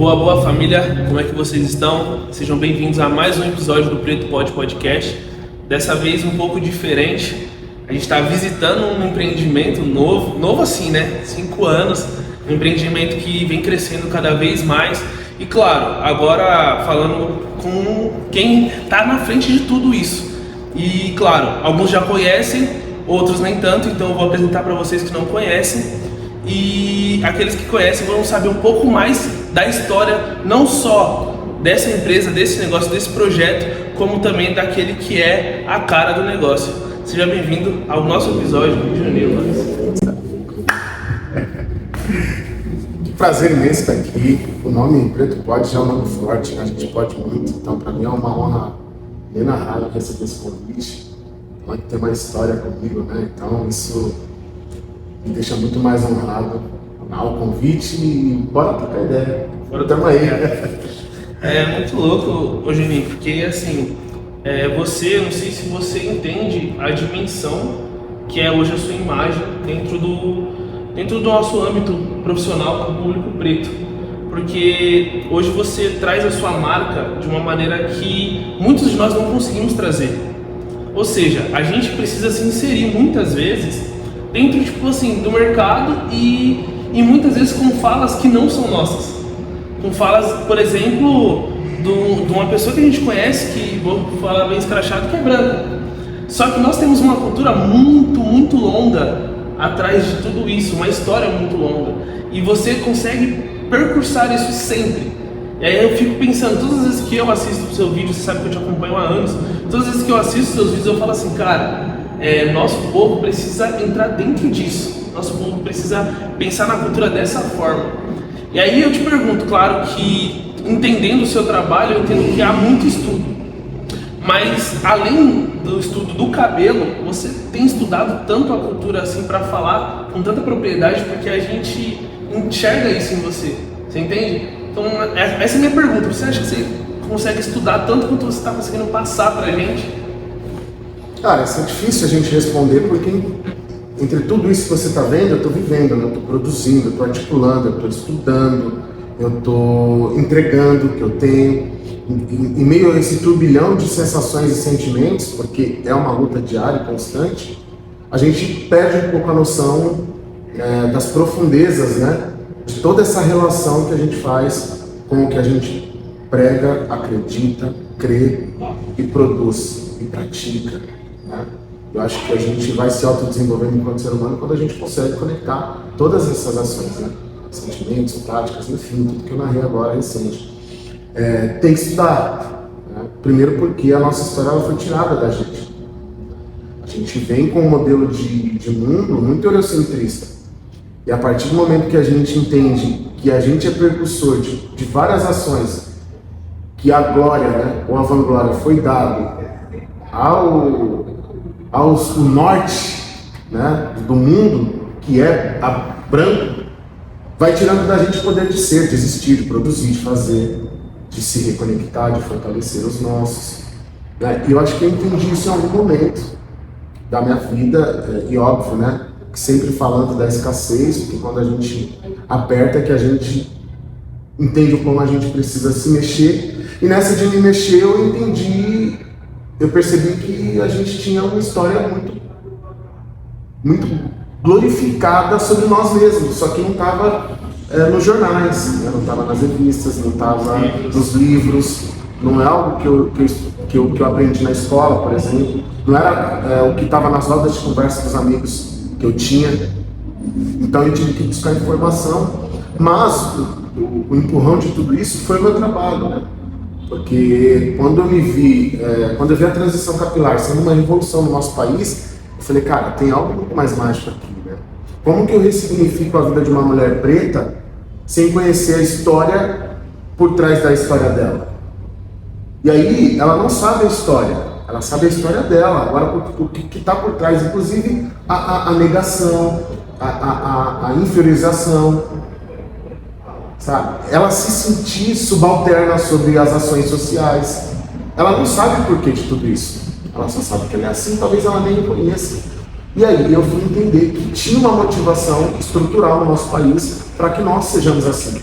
Boa, boa família, como é que vocês estão? Sejam bem-vindos a mais um episódio do Preto Pod Podcast. Dessa vez um pouco diferente. A gente está visitando um empreendimento novo assim, né? 5 anos, um empreendimento que vem crescendo cada vez mais. E claro, agora falando com quem está na frente de tudo isso. E claro, alguns já conhecem, outros nem tanto, então eu vou apresentar para vocês que não conhecem. E aqueles que conhecem vão saber um pouco mais da história, não só dessa empresa, desse negócio, desse projeto, como também daquele que é a cara do negócio. Seja bem-vindo ao nosso episódio do Rio de Janeiro. Que prazer imenso estar aqui. O nome Preto Pod já é um nome forte, né? A gente pode muito, então para mim é uma honra inenarrável receber esse convite. Tem uma história comigo, né? Então isso me deixa muito mais honrado ao convite e bora trocar ideia. Tamo aí. É muito louco, ô Juninho, porque assim, você, não sei se você entende a dimensão que é hoje a sua imagem dentro do nosso âmbito profissional com o público preto. Porque hoje você traz a sua marca de uma maneira que muitos de nós não conseguimos trazer. Ou seja, a gente precisa se inserir muitas vezes dentro do mercado e muitas vezes com falas que não são nossas. Com falas, por exemplo, de uma pessoa que a gente conhece, que vou falar bem escrachado, que é branca. Só que nós temos uma cultura muito longa atrás de tudo isso, uma história muito longa. E você consegue percursar isso sempre. E aí eu fico pensando, todas as vezes que eu assisto o seu vídeo, você sabe que eu te acompanho há anos, todas as vezes que eu assisto os seus vídeos eu falo assim, cara, nosso povo precisa entrar dentro disso. Nosso povo precisa pensar na cultura dessa forma. E aí eu te pergunto, claro que entendendo o seu trabalho, eu entendo que há muito estudo. Mas além do estudo do cabelo, você tem estudado tanto a cultura assim para falar com tanta propriedade, porque a gente enxerga isso em você. Você entende? Então essa é a minha pergunta. Você acha que você consegue estudar tanto quanto você está conseguindo passar pra gente? Cara, isso é difícil a gente responder porque entre tudo isso que você está vendo, eu estou vivendo, né? Eu estou produzindo, eu estou articulando, eu estou estudando, eu estou entregando o que eu tenho. Em meio a esse turbilhão de sensações e sentimentos, porque é uma luta diária e constante, a gente perde um pouco a noção das profundezas, né? De toda essa relação que a gente faz com o que a gente prega, acredita, crê e produz e pratica. Né? Eu acho que a gente vai se autodesenvolvendo enquanto ser humano quando a gente consegue conectar todas essas ações, né? Sentimentos, práticas, enfim, tudo que eu narrei agora é recente. Tem que estudar, né? Primeiro porque a nossa história ela foi tirada da gente. A gente vem com um modelo de mundo muito eurocentrista. E a partir do momento que a gente entende que a gente é precursor de várias ações, que a glória, né, ou a vanglória foi dado ao norte, né, do mundo, que é a branco, vai tirando da gente o poder de ser, de existir, de produzir, de fazer, de se reconectar, de fortalecer os nossos. Né? E eu acho que eu entendi isso em algum momento da minha vida, e óbvio, né, que sempre falando da escassez, porque quando a gente aperta é que a gente entende o como a gente precisa se mexer. E nessa de me mexer eu percebi que a gente tinha uma história muito glorificada sobre nós mesmos, só que não estava nos jornais, né? Não estava nas revistas, não estava nos livros, não é algo que eu aprendi na escola, por exemplo, não era o que estava nas rodas de conversa dos amigos que eu tinha. Então eu tive que buscar informação, mas o empurrão de tudo isso foi o meu trabalho, né? Porque quando eu vi a transição capilar sendo uma revolução no nosso país, eu falei, cara, tem algo muito mais mágico aqui, né? Como que eu ressignifico a vida de uma mulher preta sem conhecer a história por trás da história dela? E aí, ela não sabe a história, ela sabe a história dela. Agora, o que está por trás, inclusive a negação, a inferiorização, sabe? Ela se sentir subalterna sobre as ações sociais. Ela não sabe o porquê de tudo isso. Ela só sabe que ela é assim, talvez ela nem conheça. E aí eu fui entender que tinha uma motivação estrutural no nosso país para que nós sejamos assim.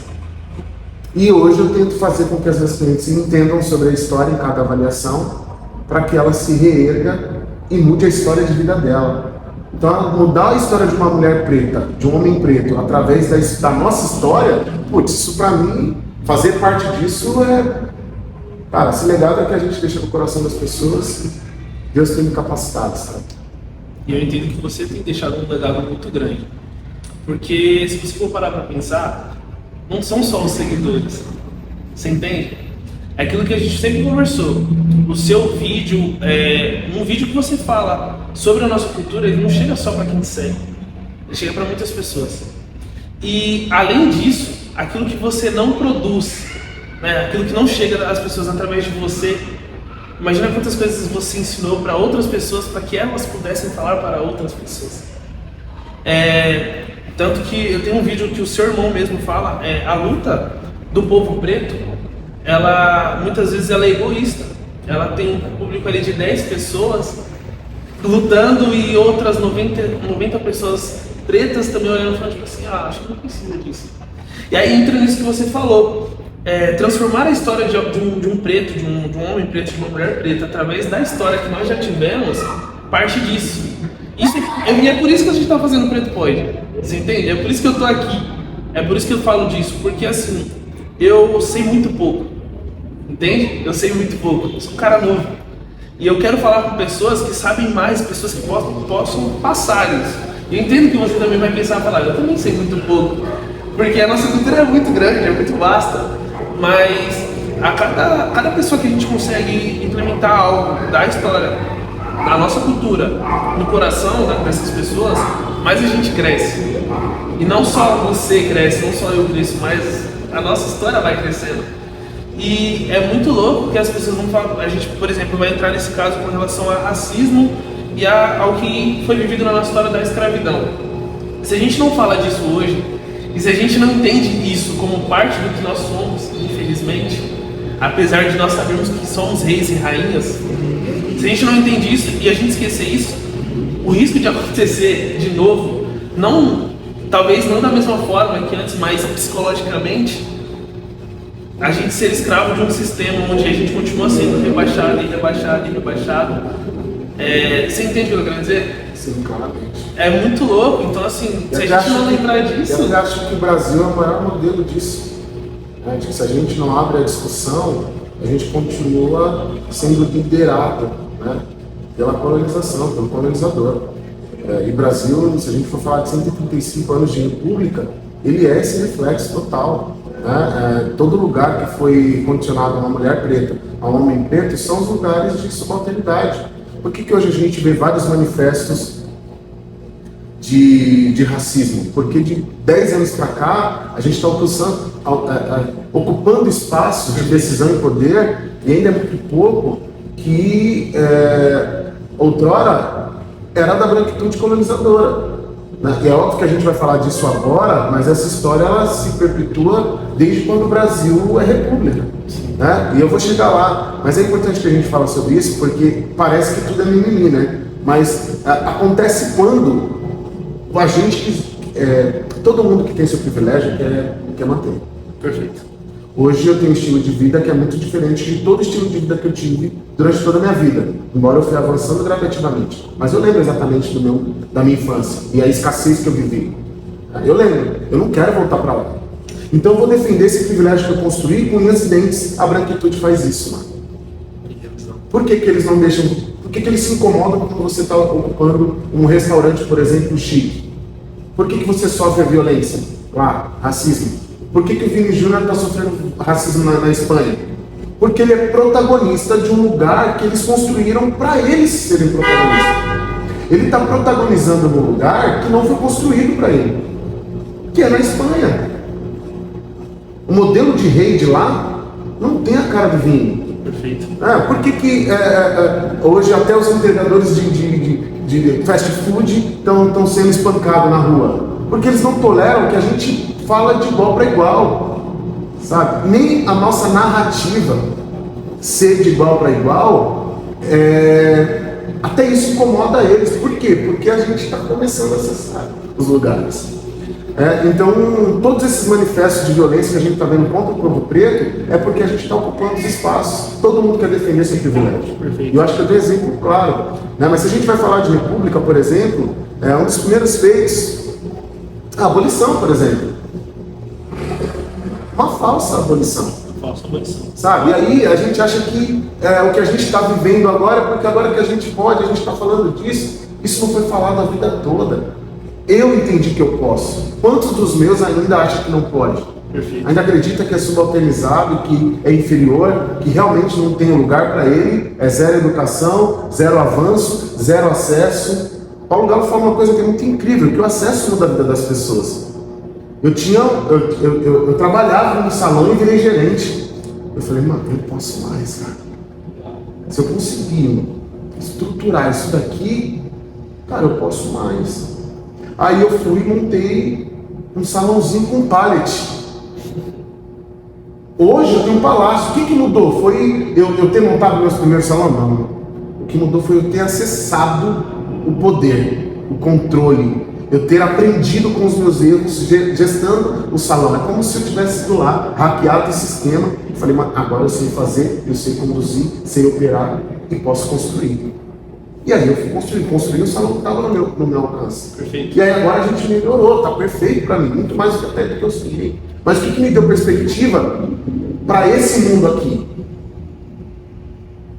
E hoje eu tento fazer com que as minhas clientes entendam sobre a história em cada avaliação, para que ela se reerga e mude a história de vida dela. Então, mudar a história de uma mulher preta, de um homem preto, através da nossa história, putz, isso para mim, fazer parte disso cara, esse legado é que a gente deixa no coração das pessoas, Deus tem me capacitado, sabe? E eu entendo que você tem deixado um legado muito grande. Porque se você for parar para pensar, não são só os seguidores. Você entende? É aquilo que a gente sempre conversou. O seu vídeo, um vídeo que você fala sobre a nossa cultura, ele não chega só para quem segue. Ele chega para muitas pessoas. E além disso, aquilo que você não produz, né, aquilo que não chega às pessoas através de você, imagina quantas coisas você ensinou para outras pessoas para que elas pudessem falar para outras pessoas. Tanto que eu tenho um vídeo que o seu irmão mesmo fala, a luta do povo preto, muitas vezes ela é egoísta. Ela tem um público ali de 10 pessoas lutando e outras 90 pessoas pretas também olhando e falando tipo assim, acho que não precisa disso. E aí entra nisso que você falou, transformar a história de um preto, de um homem preto, de uma mulher preta, através da história que nós já tivemos, parte disso. E é por isso que a gente está fazendo o Preto Pode, você entende? É por isso que eu estou aqui, é por isso que eu falo disso, porque assim, eu sei muito pouco, entende? Eu sei muito pouco, eu sou um cara novo, e eu quero falar com pessoas que sabem mais, pessoas que possam passar isso. E eu entendo que você também vai pensar e falar, eu também sei muito pouco, porque a nossa cultura é muito grande, é muito vasta, mas a cada pessoa que a gente consegue implementar algo da história, da nossa cultura, no coração, né, dessas pessoas, mais a gente cresce. E não só você cresce, não só eu cresço, mas a nossa história vai crescendo. E é muito louco que as pessoas não falam. A gente, por exemplo, vai entrar nesse caso com relação a racismo e ao que foi vivido na nossa história da escravidão. Se a gente não fala disso hoje, e se a gente não entende isso como parte do que nós somos, infelizmente, apesar de nós sabermos que somos reis e rainhas, se a gente não entende isso e a gente esquecer isso, o risco de acontecer de novo, talvez não da mesma forma que antes, mas psicologicamente, a gente ser escravo de um sistema onde a gente continua sendo rebaixado e rebaixado e rebaixado. Você entende o que eu quero dizer? Sim, claramente. É muito louco, então assim, se a gente não lembrar disso... Eu acho que o Brasil é o maior modelo disso. De que se a gente não abre a discussão, a gente continua sendo liderado, né, pela colonização, pelo colonizador. E Brasil, se a gente for falar de 135 anos de república, ele é esse reflexo total. Né? Todo lugar que foi condicionado a uma mulher preta, a um homem preto, são os lugares de subalternidade. Por que hoje a gente vê vários manifestos de racismo? Porque de 10 anos para cá, a gente está ocupando espaços de decisão e poder, e ainda é muito pouco, que outrora era da branquitude colonizadora. Né? E é óbvio que a gente vai falar disso agora, mas essa história ela se perpetua desde quando o Brasil é república. Né? E eu vou chegar lá, mas é importante que a gente fale sobre isso, porque parece que tudo é mimimi, né? Mas acontece quando a gente, todo mundo que tem seu privilégio quer manter. Perfeito. Hoje eu tenho um estilo de vida que é muito diferente de todo estilo de vida que eu tive durante toda a minha vida, embora eu fui avançando gradativamente. Mas eu lembro exatamente da minha infância e a escassez que eu vivi. Eu lembro, eu não quero voltar para lá. Então eu vou defender esse privilégio que eu construí com unhas e dentes. A branquitude faz isso, mano. Por que eles não deixam... Por que eles se incomodam quando você está ocupando um restaurante, por exemplo, chique? Por que você sofre a violência lá, racismo? Por que o Vini Júnior está sofrendo racismo na Espanha? Porque ele é protagonista de um lugar que eles construíram para eles serem protagonistas. Ele está protagonizando num lugar que não foi construído para ele, que é na Espanha. O modelo de rei de lá não tem a cara do Vini. Perfeito. Por que hoje até os entregadores de fast food estão sendo espancados na rua? Porque eles não toleram que a gente fala de igual para igual, sabe? Nem a nossa narrativa ser de igual para igual, até isso incomoda eles. Por quê? Porque a gente está começando a acessar os lugares. Então, todos esses manifestos de violência que a gente está vendo contra o povo preto é porque a gente está ocupando os espaços. Todo mundo quer defender seu privilégio. Perfeito. E eu acho que eu dei exemplo claro. Né? Mas se a gente vai falar de república, por exemplo, um dos primeiros feitos, a abolição, por exemplo. Uma falsa abolição. Falsa abolição. Sabe? E aí a gente acha que o que a gente está vivendo agora, porque agora que a gente pode, a gente está falando disso. Isso não foi falado a vida toda. Eu entendi que eu posso. Quantos dos meus ainda acham que não pode? Perfeito. Ainda acredita que é subalternizado, que é inferior, que realmente não tem lugar para ele, é zero educação, zero avanço, zero acesso. Paulo Galo fala uma coisa que é muito incrível, que o acesso muda a vida das pessoas. Eu trabalhava no salão e virei gerente. Eu falei, mano, eu posso mais, cara. Se eu conseguir estruturar isso daqui, cara, eu posso mais. Aí eu fui e montei um salãozinho com pallet. Hoje eu tenho um palácio. O que mudou? Foi eu ter montado meus primeiros salões? Não. O que mudou foi eu ter acessado o poder, o controle. Eu ter aprendido com os meus erros, gestando o salão. É como se eu tivesse ido lá, hackeado o sistema. E falei, mas agora eu sei fazer, eu sei conduzir, sei operar e posso construir. E aí eu fui construir um salão que estava no meu alcance. Perfeito. E aí agora a gente melhorou, tá perfeito para mim, muito mais do que até do que eu sonhei. Mas o que me deu perspectiva para esse mundo aqui?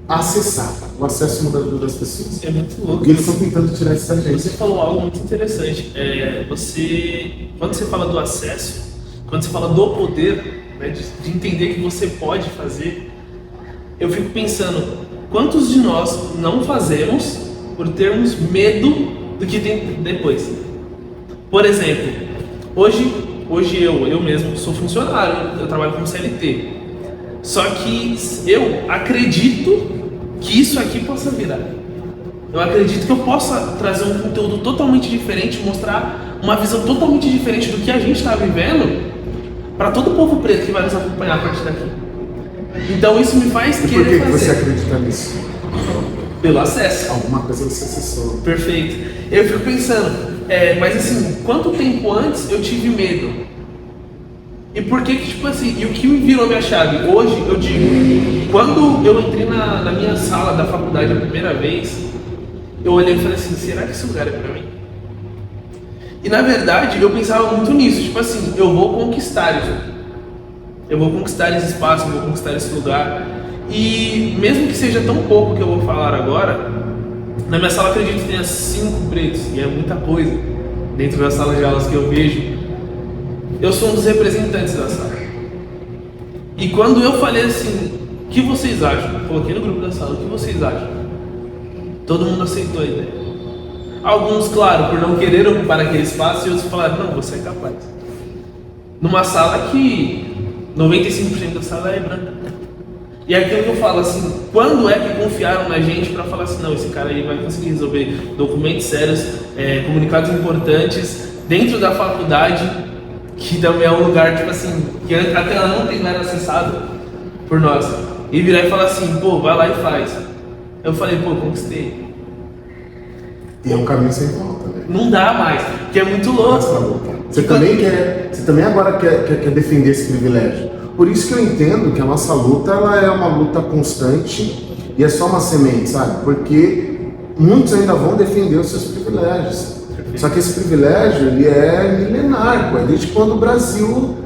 Acessar. O acesso muda a vida das pessoas. É muito louco. E eles estão tentando tirar isso da gente. Você falou algo muito interessante. Quando você fala do acesso, quando você fala do poder, né, de entender que você pode fazer, eu fico pensando, quantos de nós não fazemos por termos medo do que tem depois? Por exemplo, hoje eu mesmo sou funcionário, eu trabalho como CLT. Só que eu acredito que isso aqui possa virar. Eu acredito que eu possa trazer um conteúdo totalmente diferente, mostrar uma visão totalmente diferente do que a gente está vivendo para todo o povo preto que vai nos acompanhar a partir daqui. Então isso me faz querer fazer. Por que você acredita nisso? Pelo acesso. Alguma coisa você acessou. Perfeito. Eu fico pensando, mas assim, quanto tempo antes eu tive medo? E por que tipo assim, e o que me virou minha chave? Hoje eu digo, quando eu entrei na minha sala da faculdade a primeira vez, eu olhei e falei assim, será que esse lugar é pra mim? E na verdade eu pensava muito nisso, tipo assim, eu vou conquistar isso aqui. Eu vou conquistar esse espaço, eu vou conquistar esse lugar. E mesmo que seja tão pouco que eu vou falar agora, na minha sala acredito que tenha 5 pretos, e é muita coisa. Dentro das salas de aulas que eu vejo, eu sou um dos representantes da sala. E quando eu falei assim, o que vocês acham? Coloquei no grupo da sala, o que vocês acham? Todo mundo aceitou a ideia. Alguns, claro, por não querer ocupar aquele espaço, e outros falaram, não, você é capaz. Numa sala que 95% da sala é branca. E é aquilo que eu falo assim, quando é que confiaram na gente para falar assim, não, esse cara aí vai conseguir resolver documentos sérios, comunicados importantes, dentro da faculdade, que também é um lugar, tipo assim, que até ela não tem nada acessado por nós. E virar e falar assim, pô, vai lá e faz. Eu falei, pô, conquistei. E é um caminho sem volta, né? Não dá mais, porque é muito louco. Você também agora quer defender esse privilégio. Por isso que eu entendo que a nossa luta ela é uma luta constante e é só uma semente, sabe? Porque muitos ainda vão defender os seus privilégios. Só que esse privilégio ele é milenar, é desde quando o Brasil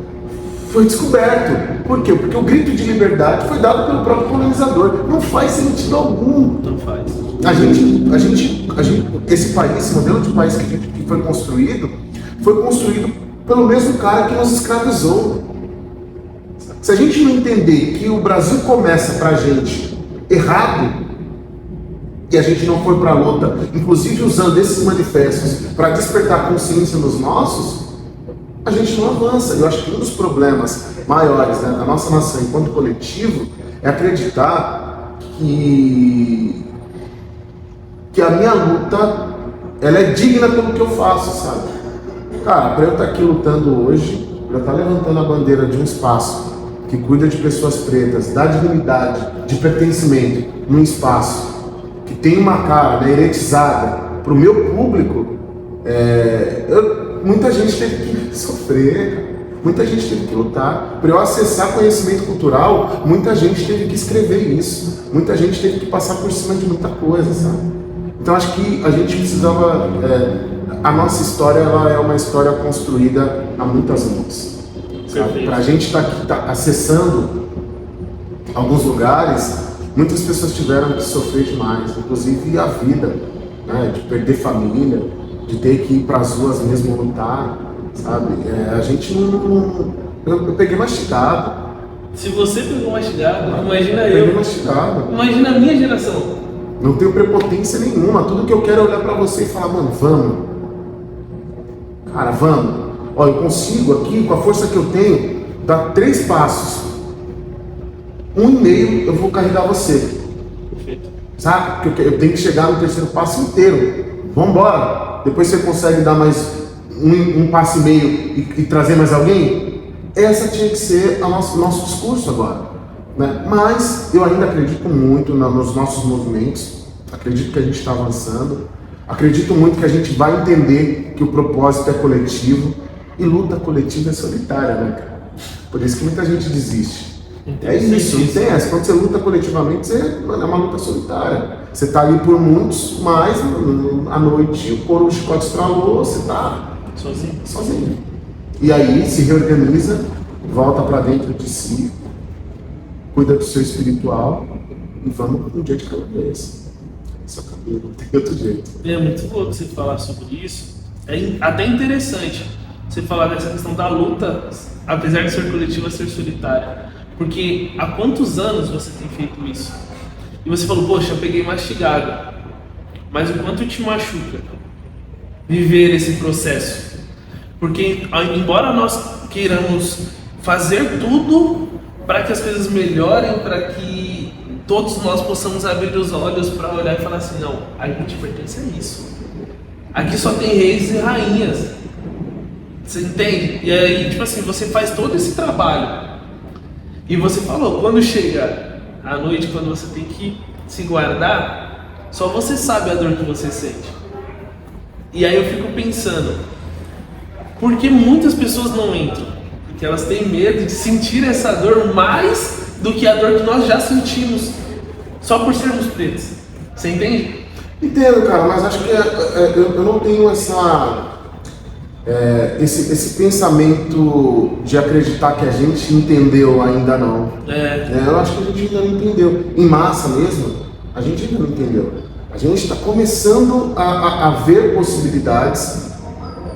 foi descoberto. Por quê? Porque o grito de liberdade foi dado pelo próprio colonizador. Não faz sentido algum. Não faz. Esse país, esse modelo de país que foi construído pelo mesmo cara que nos escravizou. Se a gente não entender que o Brasil começa pra gente errado, e a gente não foi pra luta, inclusive usando esses manifestos para despertar consciência nos nossos, a gente não avança. Eu acho que um dos problemas maiores, né, da nossa nação enquanto coletivo é acreditar que a minha luta ela é digna pelo que eu faço, sabe? Cara, para eu estar aqui lutando hoje, para eu estar levantando a bandeira de um espaço que cuida de pessoas pretas, dá dignidade, de pertencimento num espaço que tem uma cara, né, eretizada para o meu público, muita gente teve que sofrer, muita gente teve que lutar. Para eu acessar conhecimento cultural, muita gente teve que escrever isso, muita gente teve que passar por cima de muita coisa, sabe? Então acho que a gente precisava, a nossa história ela é uma história construída a muitas mãos. Para a gente estar aqui acessando alguns lugares, muitas pessoas tiveram que sofrer demais, inclusive a vida, né, de perder família, de ter que ir para as ruas mesmo lutar, sabe? A gente não... Eu peguei mastigado. Se você pegou mastigado, imagina eu. Peguei mastigado. Imagina a minha geração. Não tenho prepotência nenhuma. Tudo que eu quero é olhar pra você e falar, mano, vamos. Cara, vamos. Ó, eu consigo aqui, com a força que eu tenho, dar 3 passos. 1,5 eu vou carregar você. Perfeito. Sabe? Porque eu tenho que chegar no 3º passo inteiro. Vambora. Depois você consegue dar mais um passo e meio e trazer mais alguém? Essa tinha que ser o nosso discurso agora. Né? Mas eu ainda acredito muito nos nossos movimentos, acredito que a gente está avançando, acredito muito que a gente vai entender que o propósito é coletivo e luta coletiva é solitária, né, cara? Por isso que muita gente desiste. É isso, não tem essa. Quando você luta coletivamente, é uma luta solitária. Você está ali por muitos, mas à noite o chicote estralou, você está sozinho. E aí se reorganiza, volta para dentro de si, cuida do seu espiritual e vamos um dia de cada vez. Esse é o caminho, não tem outro jeito. É muito louco você falar sobre isso. É até interessante você falar dessa questão da luta, apesar de ser coletiva, ser solitária. Porque há quantos anos você tem feito isso? E você falou, poxa, eu peguei mastigado. Mas o quanto te machuca viver esse processo? Porque embora nós queiramos fazer tudo para que as coisas melhorem, para que todos nós possamos abrir os olhos para olhar e falar assim, não, a gente pertence a isso. Aqui só tem reis e rainhas. Você entende? E aí, tipo assim, você faz todo esse trabalho. E você falou, quando chega à noite, quando você tem que se guardar, só você sabe a dor que você sente. E aí eu fico pensando, por que muitas pessoas não entram? Porque elas têm medo de sentir essa dor mais do que a dor que nós já sentimos só por sermos pretos. Você entende? Entendo, cara, mas acho que eu não tenho esse pensamento de acreditar que a gente entendeu ainda não. Eu acho que a gente ainda não entendeu. Em massa mesmo, a gente ainda não entendeu. A gente está começando a ver possibilidades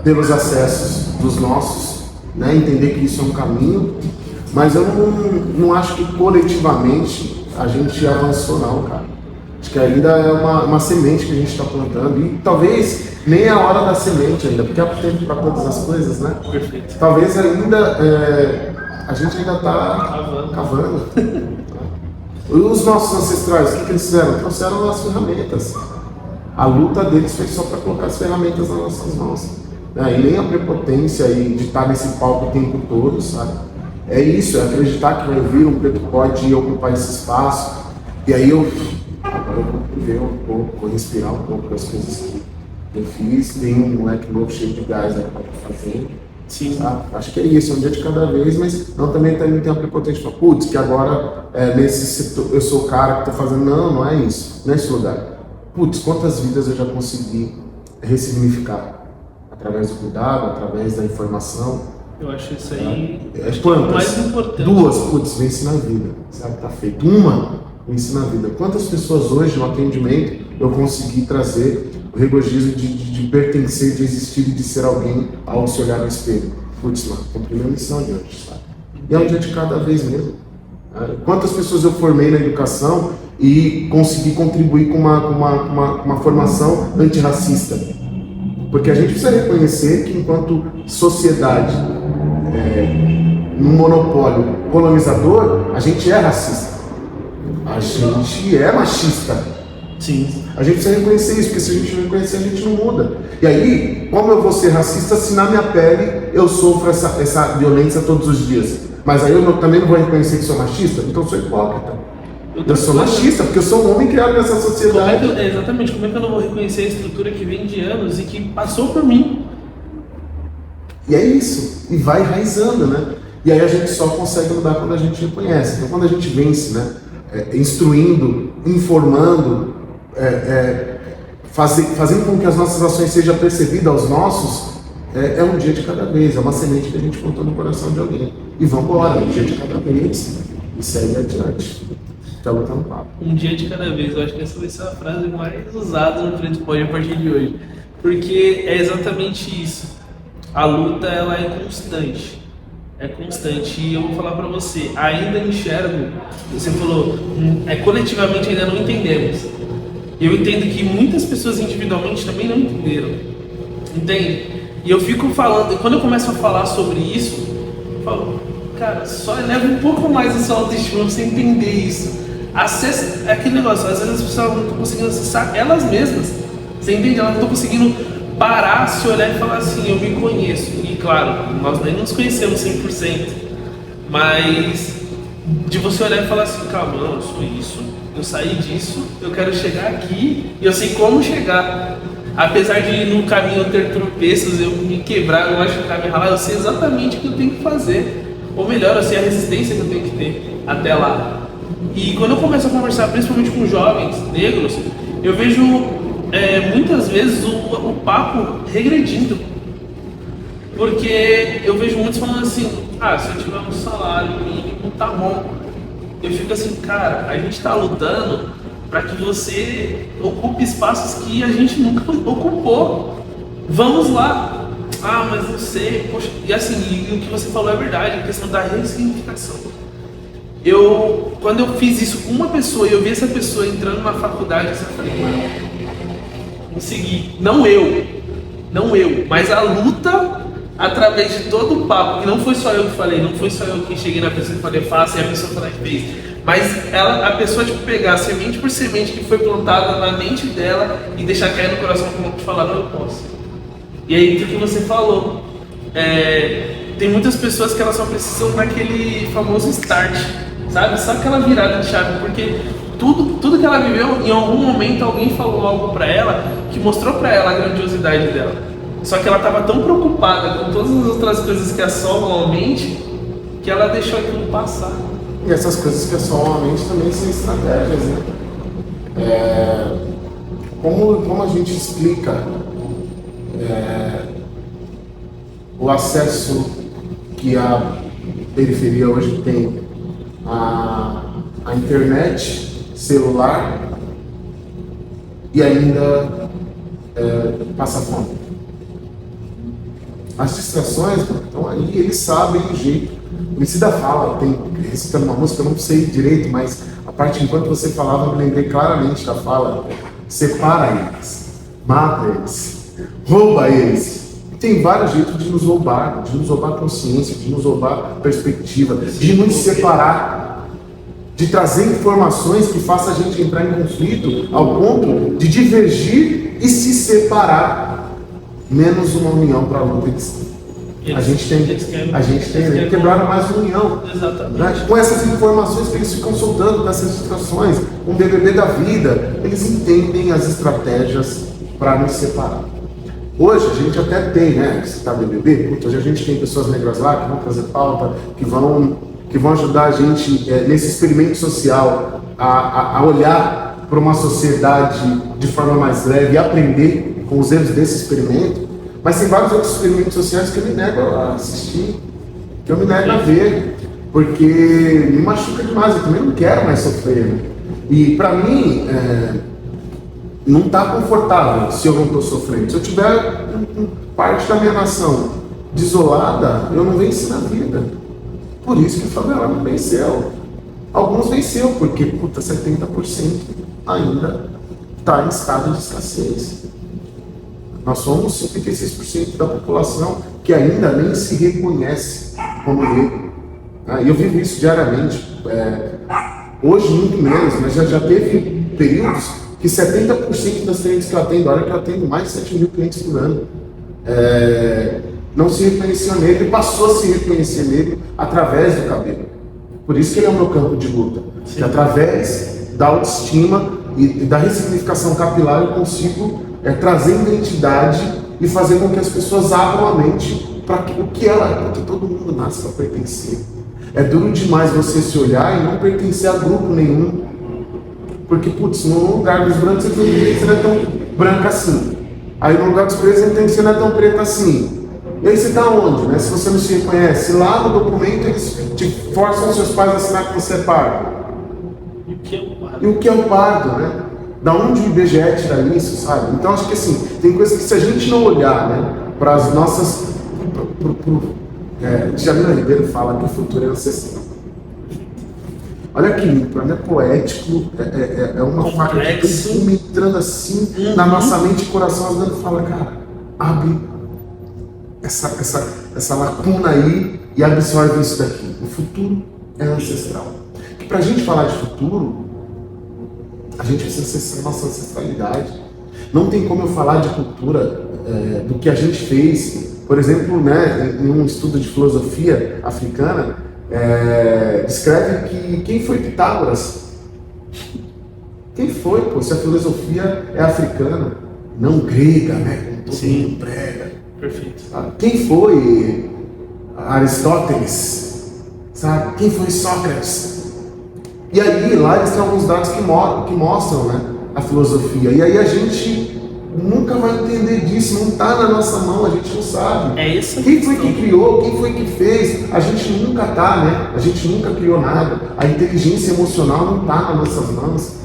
pelos acessos dos nossos, né? Entender que isso é um caminho, mas eu não acho que coletivamente a gente avançou não, cara. Acho que ainda é uma semente que a gente está plantando e talvez nem é a hora da semente ainda, porque há tempo para todas as coisas, né? Perfeito. Talvez ainda a gente ainda está cavando. Os nossos ancestrais, o que eles fizeram? Trouxeram as ferramentas. A luta deles foi só para colocar as ferramentas nas nossas mãos. E nem a prepotência de estar nesse palco o tempo todo, sabe? É isso, é acreditar que vai vir um preto pode ocupar esse espaço. E aí agora eu vou viver um pouco, vou respirar um pouco das coisas que eu fiz. Tem um moleque novo cheio de gás aí para fazer. Sim. Sabe? Acho que é isso, é um dia de cada vez, mas também tem a prepotência de falar, putz, que agora nesse setor eu sou o cara que estou fazendo. Não é isso, não é esse lugar. Putz, quantas vidas eu já consegui ressignificar? Através do cuidado, através da informação. Eu acho isso aí quantas? O mais importante. 2, putz, vence na vida, sabe? Tá feito. 1, vence na vida. Quantas pessoas hoje no atendimento eu consegui trazer o regozijo de pertencer, de existir e de ser alguém ao se olhar no espelho? Putz, mano, cumpri minha missão de hoje, sabe? E é um dia de cada vez mesmo. Quantas pessoas eu formei na educação e consegui contribuir com uma formação antirracista? Porque a gente precisa reconhecer que enquanto sociedade, num monopólio colonizador, a gente é racista. A gente é machista. Sim. A gente precisa reconhecer isso, porque se a gente não reconhecer, a gente não muda. E aí, como eu vou ser racista se na minha pele eu sofro essa violência todos os dias? Mas aí eu também não vou reconhecer que sou machista? Então eu sou hipócrita. Eu sou machista, porque eu sou um homem criado nessa sociedade. Exatamente, como é que eu não vou reconhecer a estrutura que vem de anos e que passou por mim? E é isso, e vai enraizando, né? E aí a gente só consegue mudar quando a gente reconhece. Então quando a gente vence, né? Instruindo, informando, fazendo com que as nossas ações sejam percebidas aos nossos, é um dia de cada vez, é uma semente que a gente plantou no coração de alguém. E vamos embora, um dia de cada vez, e segue adiante. Tá botando papo. Um dia de cada vez, eu acho que essa vai ser a frase mais usada no Frente Pode a partir de hoje. Porque é exatamente isso. A luta, ela é constante. É constante. E eu vou falar pra você, ainda enxergo, você falou, coletivamente ainda não entendemos. Eu entendo que muitas pessoas individualmente também não entenderam. Entende? E eu fico falando, e quando eu começo a falar sobre isso, eu falo, cara, só eleva um pouco mais a sua autoestima pra você entender isso. Acessa, é aquele negócio, às vezes as pessoas não estão conseguindo acessar elas mesmas. Você entende? Elas não estão conseguindo parar, se olhar e falar assim, eu me conheço. E claro, nós nem nos conhecemos 100%. Mas de você olhar e falar assim, calma, não, eu sou isso, eu saí disso, eu quero chegar aqui e eu sei como chegar. Apesar de no caminho eu ter tropeços, eu me quebrar, eu machucar, me ralar, eu sei exatamente o que eu tenho que fazer. Ou melhor, eu sei a resistência que eu tenho que ter até lá. E quando eu começo a conversar, principalmente com jovens negros, eu vejo muitas vezes o papo regredindo. Porque eu vejo muitos falando assim, se eu tiver um salário mínimo, tá bom. Eu fico assim, cara, a gente tá lutando para que você ocupe espaços que a gente nunca ocupou. Vamos lá. Mas não sei. Poxa. E assim, o que você falou é verdade, a questão da ressignificação. Quando eu fiz isso com uma pessoa e eu vi essa pessoa entrando na faculdade, eu falei, vou seguir. Não eu, mas a luta através de todo o papo, que não foi só eu que falei, não foi só eu que cheguei na pessoa e falei, faça, e a pessoa foi lá e fez. Mas a pessoa pegar semente por semente que foi plantada na mente dela e deixar cair no coração, como eu falar, não, eu posso. E aí, o que você falou? Tem muitas pessoas que elas só precisam daquele famoso start, sabe? Só aquela virada de chave, porque tudo que ela viveu, em algum momento alguém falou algo pra ela que mostrou pra ela a grandiosidade dela. Só que ela estava tão preocupada com todas as outras coisas que assolam a mente que ela deixou aquilo passar. E essas coisas que assolam a mente também são estratégias, né? Como a gente explica o acesso que a periferia hoje tem à internet, celular e ainda passa fome? As distrações estão aí, eles sabem o jeito. O Emicida fala, recitando uma música, eu não sei direito, mas a parte enquanto você falava, eu me lembrei claramente da fala: separa eles, mata eles, rouba eles. E tem vários jeitos de nos roubar consciência, de nos roubar perspectiva, de nos separar, de trazer informações que façam a gente entrar em conflito ao ponto de divergir e se separar. Menos uma união para a luta. A gente tem que quebrar mais uma união. Né? Com essas informações que eles ficam soltando, com essas distrações, um BBB da vida, eles entendem as estratégias para nos separar. Hoje a gente até tem, né? Se está BBB, hoje a gente tem pessoas negras lá que vão trazer pauta, que vão ajudar a gente nesse experimento social a olhar para uma sociedade de forma mais leve e aprender com os erros desse experimento, mas tem vários outros experimentos sociais que eu me nego a assistir, que eu me nego a ver, porque me machuca demais, eu também não quero mais sofrer. Né? E para mim, não está confortável se eu não estou sofrendo. Se eu tiver parte da minha nação desolada, eu não venci na vida. Por isso que o favela não venceu. Alguns venceu, porque 70% ainda está em estado de escassez. Nós somos 56% da população que ainda nem se reconhece como negro. E eu vivo isso diariamente. Hoje muito menos, mas já teve períodos que 70% das clientes que eu atendo, olha que eu atendo mais de 7 mil clientes por ano, não se reconheciam negro e passou a se reconhecer negro através do cabelo. Por isso que ele é o meu campo de luta. Que através da autoestima e da ressignificação capilar eu consigo trazer identidade e fazer com que as pessoas abram a mente o que ela é, porque todo mundo nasce para pertencer. É duro demais você se olhar e não pertencer a grupo nenhum. Porque, putz, no lugar dos brancos você não é tão branca assim. Aí no lugar dos pretos você não é tão preta assim. E aí você está onde, né? Se você não se reconhece, lá no documento eles te forçam os seus pais a assinar que você é pardo. E o que é o pardo? E o que é o pardo, né? Da onde o IBGE tira isso, sabe? Então acho que assim, tem coisas que se a gente não olhar, né, para as nossas... Djamila Ribeiro fala que o futuro é ancestral. Olha que lindo, para mim é poético, é uma faca de perfume entrando assim na nossa mente e coração, às vezes fala, cara, abre essa lacuna aí e absorve isso daqui. O futuro é ancestral. Que pra gente falar de futuro, a gente precisa acessar a nossa ancestralidade. Não tem como eu falar de cultura do que a gente fez. Por exemplo, né, em um estudo de filosofia africana, descreve que quem foi Pitágoras? Quem foi, pô? Se a filosofia é africana, não grega, né? Como todo mundo prega. Perfeito. Quem foi Aristóteles? Sabe? Quem foi Sócrates? E aí, lá eles têm alguns dados que mostram, né, a filosofia. E aí a gente nunca vai entender disso, não está na nossa mão, a gente não sabe. É isso. Quem foi que criou, quem foi que fez? A gente nunca está, né? A gente nunca criou nada. A inteligência emocional não está nas nossas mãos.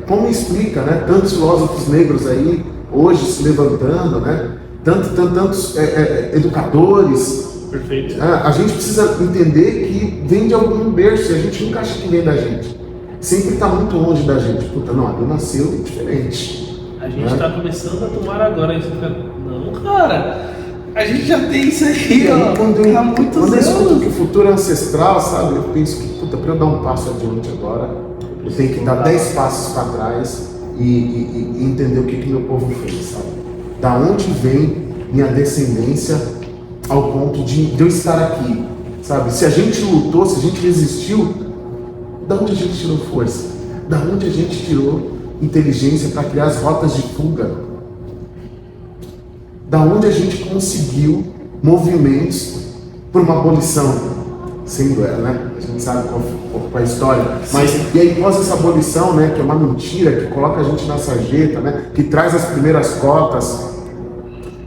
Como explica, né? Tantos filósofos negros aí, hoje se levantando, né? Tantos educadores. Perfeito. A gente precisa entender que vem de algum berço e a gente nunca acha que vem da gente. Sempre está muito longe da gente. Puta, não, ali nasceu diferente. A gente está começando a tomar agora isso. Não, cara. A gente já tem isso aí, ó. Quando eu escuto que o futuro é ancestral, sabe? Eu penso que, puta, para eu dar um passo adiante agora, eu tenho que dar 10 passos para trás e entender o que meu povo fez, sabe? Da onde vem minha descendência ao ponto de eu estar aqui, sabe? Se a gente lutou, se a gente resistiu, da onde a gente tirou força? Da onde a gente tirou inteligência para criar as rotas de fuga? Da onde a gente conseguiu movimentos por uma abolição? Sendo ela, né? A gente sabe qual é a história. Mas, e aí, após essa abolição, né, que é uma mentira, que coloca a gente na sarjeta, né, que traz as primeiras cotas,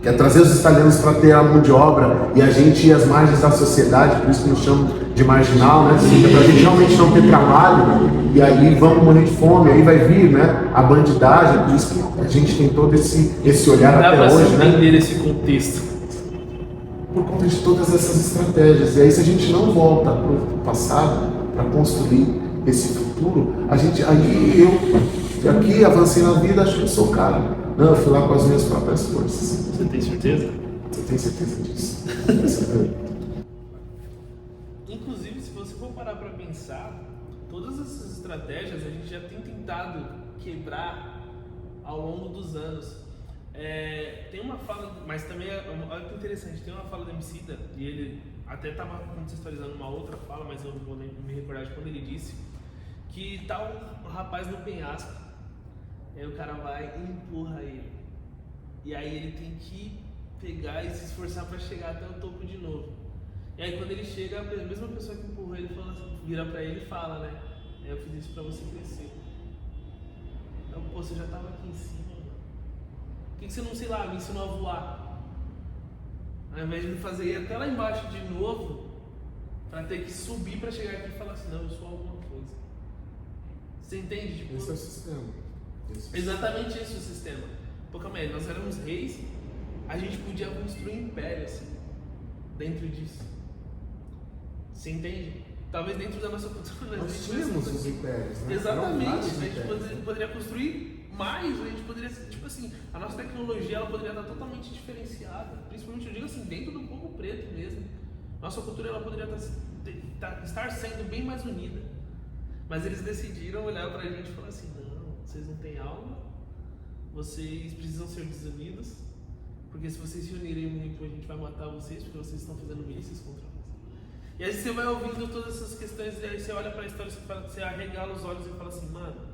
que é trazer os italianos para ter a mão de obra e a gente ir às margens da sociedade, por isso que nos chamam de marginal, né? Para a gente realmente não ter trabalho, e aí vamos morrer de fome, aí vai vir, né, a bandidagem, por isso que a gente tem todo esse olhar até hoje, né? Entender esse contexto. Por conta de todas essas estratégias. E aí, se a gente não volta para o passado para construir esse futuro, eu aqui avancei na vida, acho que eu sou o cara. Não, eu fui lá com as minhas próprias forças. Você tem certeza? Você tem certeza disso? Inclusive, se você for parar para pensar, todas essas estratégias a gente já tem tentado quebrar ao longo dos anos. Tem uma fala, mas também olha que interessante, tem uma fala do Emicida, e ele até estava contextualizando uma outra fala, mas eu não vou me recordar de quando ele disse que tá um rapaz no penhasco, aí o cara vai e empurra ele, e aí ele tem que pegar e se esforçar para chegar até o topo de novo. E aí quando ele chega, a mesma pessoa que empurrou ele vira para ele e fala, né, eu fiz isso para você crescer. Então, pô, você já estava aqui em cima. Por que você não, sei lá, me ensinou a voar? Ao invés de me fazer ir até lá embaixo de novo, para ter que subir para chegar aqui e falar assim, não, eu sou alguma coisa. Você entende? Tipo, esse é o sistema. Exatamente esse é o sistema. Pô, calma aí, nós éramos reis, a gente podia construir um império assim, dentro disso. Você entende? Talvez dentro da nossa cultura nós tínhamos os impérios, né? Exatamente, a gente poderia construir mais, a gente poderia, tipo assim, a nossa tecnologia ela poderia estar totalmente diferenciada, principalmente eu digo assim, dentro do povo preto mesmo. Nossa cultura ela poderia estar sendo bem mais unida, mas eles decidiram olhar pra gente e falar assim, não, vocês não têm alma, vocês precisam ser desunidos, porque se vocês se unirem muito a gente vai matar vocês, porque vocês estão fazendo milícias contra nós. E aí você vai ouvindo todas essas questões e aí você olha pra história, você arregala os olhos e fala assim, mano,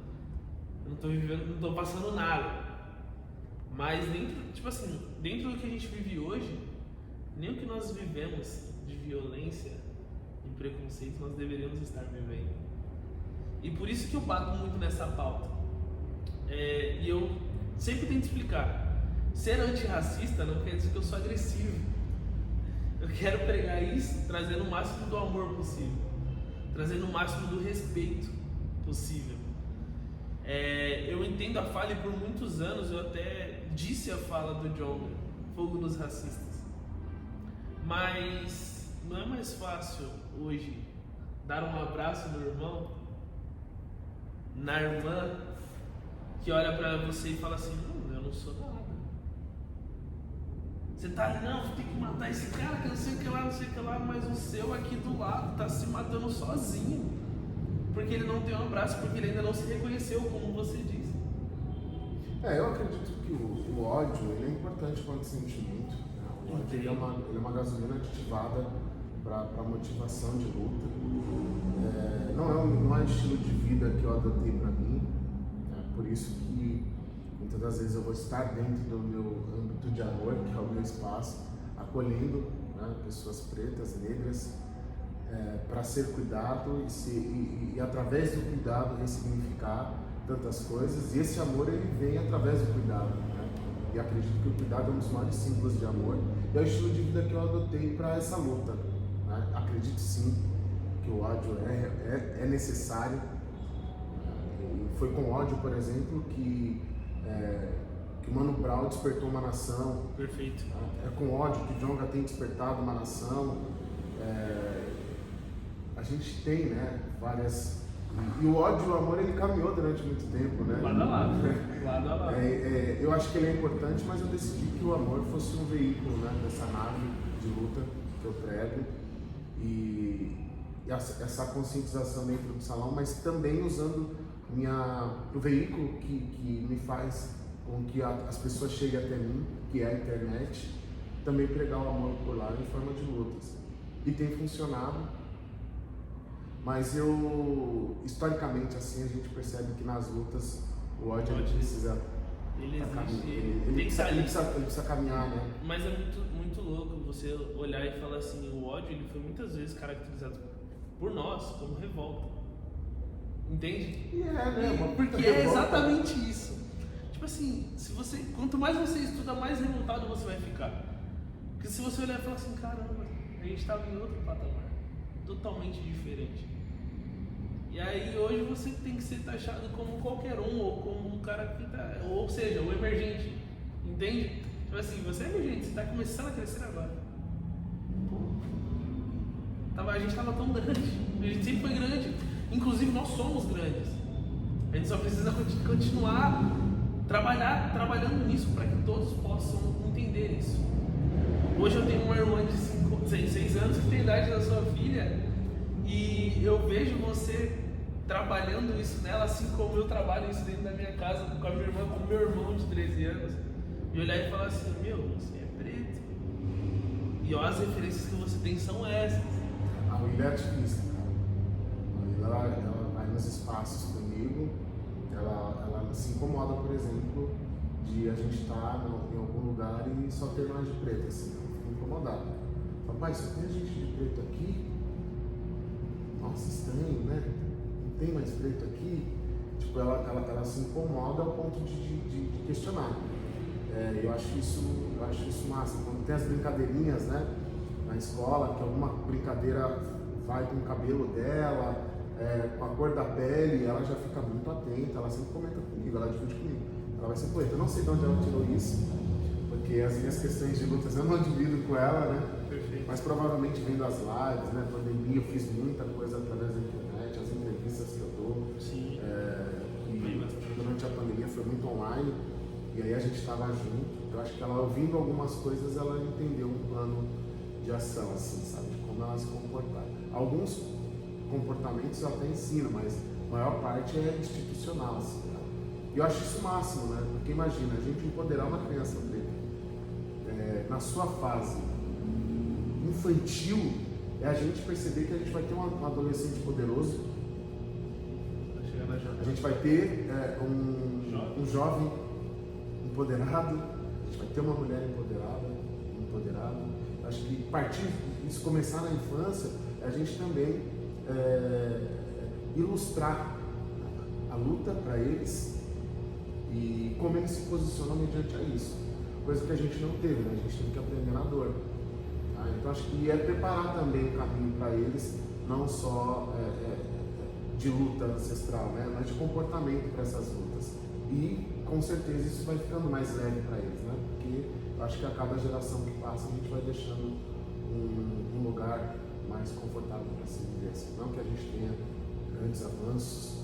eu não tô vivendo, não tô passando nada. Mas dentro, tipo assim, dentro do que a gente vive hoje, nem o que nós vivemos de violência e preconceito nós deveríamos estar vivendo. E por isso que eu bato muito nessa pauta. E eu sempre tento explicar. Ser antirracista não quer dizer que eu sou agressivo. Eu quero pregar isso trazendo o máximo do amor possível, trazendo o máximo do respeito possível. Eu entendo a fala e por muitos anos eu até disse a fala do Djonga, fogo nos racistas. Mas não é mais fácil hoje dar um abraço no irmão, na irmã, que olha pra você e fala assim, eu não sou nada. Você tá ali, não, tem que matar esse cara que não sei o que lá, não sei o que lá, mas o seu aqui do lado tá se matando sozinho. Porque ele não tem um abraço, porque ele ainda não se reconheceu, como você disse. Eu acredito que o ódio ele é importante quanto sentimento. Né? O ódio ele é uma gasolina aditivada para motivação de luta. Não é um estilo de vida que eu adotei para mim. Por isso que muitas das vezes eu vou estar dentro do meu âmbito de amor, que é o meu espaço, acolhendo, né, pessoas pretas, negras, para ser cuidado e através do cuidado ressignificar tantas coisas. E esse amor ele vem através do cuidado, né? E acredito que o cuidado é um dos maiores símbolos de amor e é o estilo de vida que eu adotei para essa luta, né? Acredito sim que o ódio é necessário. E foi com ódio, por exemplo, que o Mano Brown despertou uma nação. Perfeito. É com ódio que o Djonga tem despertado uma nação. A gente tem, né, várias... E o ódio e o amor, ele caminhou durante muito tempo, né? Lado a lado, lado a lado. Eu acho que ele é importante, mas eu decidi que o amor fosse um veículo, né, dessa nave de luta que eu prego. E essa conscientização dentro do salão, mas também usando o veículo que me faz com que as pessoas cheguem até mim, que é a internet, também pregar o amor por lá em forma de lutas. E tem funcionado, mas historicamente assim, a gente percebe que nas lutas o ódio precisa... Ele existe, ele precisa caminhar, né? Mas é muito, muito louco você olhar e falar assim, o ódio ele foi muitas vezes caracterizado por nós como revolta. Entende? Né? Porque é exatamente isso. Tipo assim, quanto mais você estuda, mais revoltado você vai ficar. Porque se você olhar e falar assim, caramba, a gente estava em outro patamar, totalmente diferente. E aí hoje você tem que ser taxado como qualquer um, ou como um cara que tá, ou seja, o emergente, entende? Tipo assim, você é emergente, você está começando a crescer agora. A gente estava tão grande, a gente sempre foi grande, inclusive nós somos grandes. A gente só precisa continuar trabalhando nisso para que todos possam entender isso. Hoje eu tenho uma irmã de 6 anos que tem a idade da sua filha. E eu vejo você trabalhando isso nela, assim como eu trabalho isso dentro da minha casa, com a minha irmã, com o meu irmão de 13 anos. E olhar e falar assim, você é preto. E ó, as referências que você tem são essas. A Willia é ativista, cara. Ela vai nos espaços comigo, ela se incomoda, por exemplo, de a gente estar em algum lugar e só ter nós de preto, assim, ela fica incomodada. Fala, pai, só tem a gente de preto aqui? Nossa, estranho, né? Não tem mais preto aqui? Tipo, ela se incomoda ao ponto de questionar. Eu acho isso massa. Quando tem as brincadeirinhas, né? Na escola, que alguma brincadeira vai com o cabelo dela, com a cor da pele, ela já fica muito atenta, ela sempre comenta comigo, ela divide comigo. Ela vai ser poeta. Eu não sei de onde ela tirou isso, porque as minhas questões de lutas eu não divido com ela, né? Perfeito. Mas provavelmente vendo as lives, né? Pandemia, eu fiz muita coisa através da internet, as entrevistas que eu dou. Sim. Durante a pandemia foi muito online, e aí a gente estava junto. Eu acho que ela, ouvindo algumas coisas, ela entendeu um plano de ação, assim, sabe? De como ela se comportar. Alguns comportamentos eu até ensino, mas a maior parte é institucional, assim, né? E eu acho isso o máximo, né? Porque imagina, a gente empoderar uma criança preta na sua fase infantil, é a gente perceber que a gente vai ter um adolescente poderoso, a gente vai ter um jovem empoderado, a gente vai ter uma mulher empoderada. Acho que partir isso começar na infância, a gente também ilustrar a luta para eles e como eles se posicionam mediante a isso. Coisa que a gente não teve, né? A gente teve que aprender na dor. Tá? Então acho que é preparar também o caminho para eles, não só de luta ancestral, né? Mas de comportamento para essas lutas. E com certeza isso vai ficando mais leve para eles, né? Porque eu acho que a cada geração que passa a gente vai deixando um lugar mais confortável para se viver assim. Não que a gente tenha grandes avanços,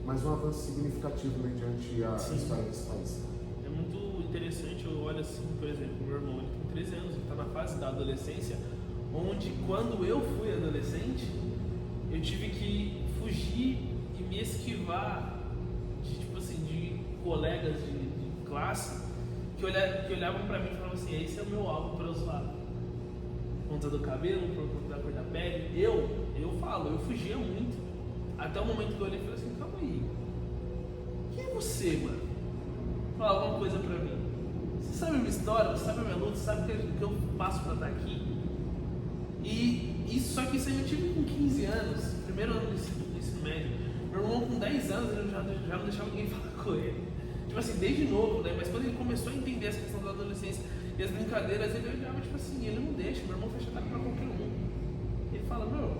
mas um avanço significativo mediante a história desse país. É muito interessante, eu olho assim, por exemplo, meu irmão, ele tem 13 anos, ele está na fase da adolescência, onde quando eu fui adolescente, eu tive que fugir e me esquivar de, tipo assim, de colegas de classe que olhavam pra mim e falavam assim, esse é o meu alvo para usar. Por conta do cabelo, por conta da cor da pele. Eu fugia muito. Até o momento que eu olhei e falei assim, calma aí. Quem é você, mano? Fala alguma coisa pra mim. Você sabe a minha história, você sabe a minha luta, você sabe o que eu passo pra estar aqui. Só que isso aí eu tive com 15 anos, primeiro ano do ensino médio. Meu irmão com 10 anos ele já não deixava ninguém falar com ele. Tipo assim, desde novo, né? Mas quando ele começou a entender essa questão da adolescência e as brincadeiras, ele olhava, tipo assim, ele não deixa, meu irmão fecha a cara pra qualquer um. Ele fala, meu,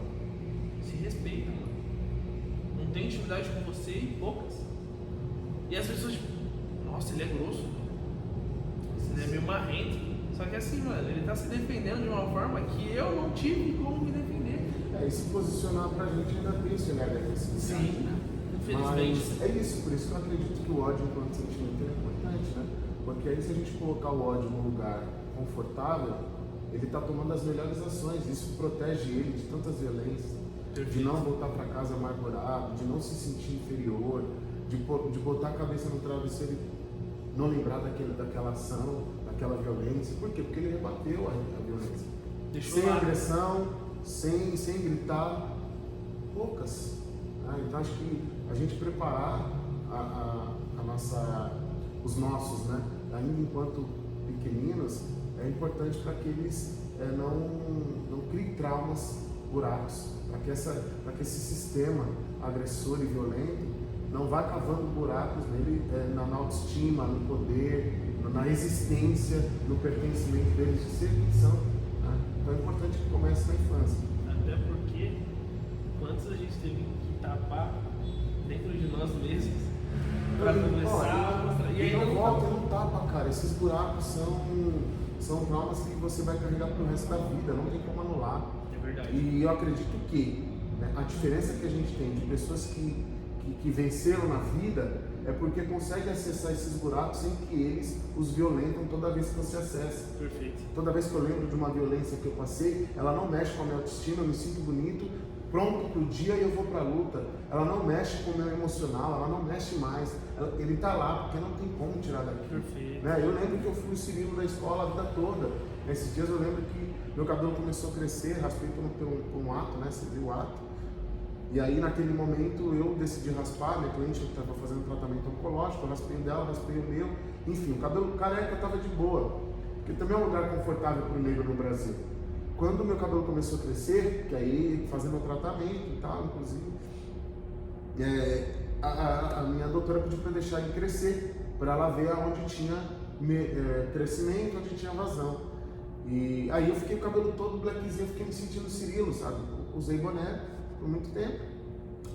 se respeita, mano. Não tem intimidade com você e poucas. E as pessoas, tipo, nossa, ele é grosso, ele é meio marrento. Só que assim, mano, ele tá se defendendo de uma forma que eu não tive como me defender. E se posicionar pra gente ainda tem esse olhar da agressividade. Sim, infelizmente. Mas é isso, por isso que eu acredito que o ódio enquanto sentimento é importante, né? Porque aí se a gente colocar o ódio num lugar confortável, ele tá tomando as melhores ações, isso protege ele de tantas violências, de não voltar para casa amargurado, de não se sentir inferior, de botar a cabeça no travesseiro e não lembrar daquela ação, daquela violência. Por quê? Porque ele rebateu a violência. Sem agressão, sem gritar, poucas. Então acho que a gente preparar os nossos, né, ainda enquanto pequeninos, é importante para que eles não criem traumas, buracos, para que esse sistema agressor e violento não vá cavando buracos nele, na autoestima, no poder, na existência, no pertencimento deles de ser quem são. Né? Então é importante que comece na infância. Até porque quantos a gente teve que tapar dentro de nós mesmos para começar a mostrar. E aí não volta, não tapa, cara. Esses buracos são traumas que você vai carregar pro resto da vida, não tem como anular. É verdade. E eu acredito que, né, a diferença que a gente tem de pessoas que venceram na vida é porque conseguem acessar esses buracos sem que eles os violentam toda vez que você acessa. Perfeito. Toda vez que eu lembro de uma violência que eu passei, ela não mexe com a minha autoestima, eu me sinto bonito, pronto pro dia e eu vou pra luta. Ela não mexe com o meu emocional, ela não mexe mais. Ele tá lá porque não tem como tirar daqui. Perfeito. Né? Eu lembro que eu fui o Cirilo da escola a vida toda. Esses dias eu lembro que meu cabelo começou a crescer, raspei por um ato, né? Você viu o ato. E aí naquele momento eu decidi raspar, minha cliente estava fazendo tratamento oncológico, eu raspei o dela, raspei o meu. Enfim, o cabelo careca estava de boa, porque também é um lugar confortável para o negro no Brasil. Quando o meu cabelo começou a crescer, que aí fazendo o tratamento e tal, inclusive, a minha doutora pediu para eu deixar ele crescer, para ela ver aonde tinha crescimento, onde tinha vazão. E aí eu fiquei com o cabelo todo blackzinho, eu fiquei me sentindo Cirilo, sabe? Usei boné por muito tempo,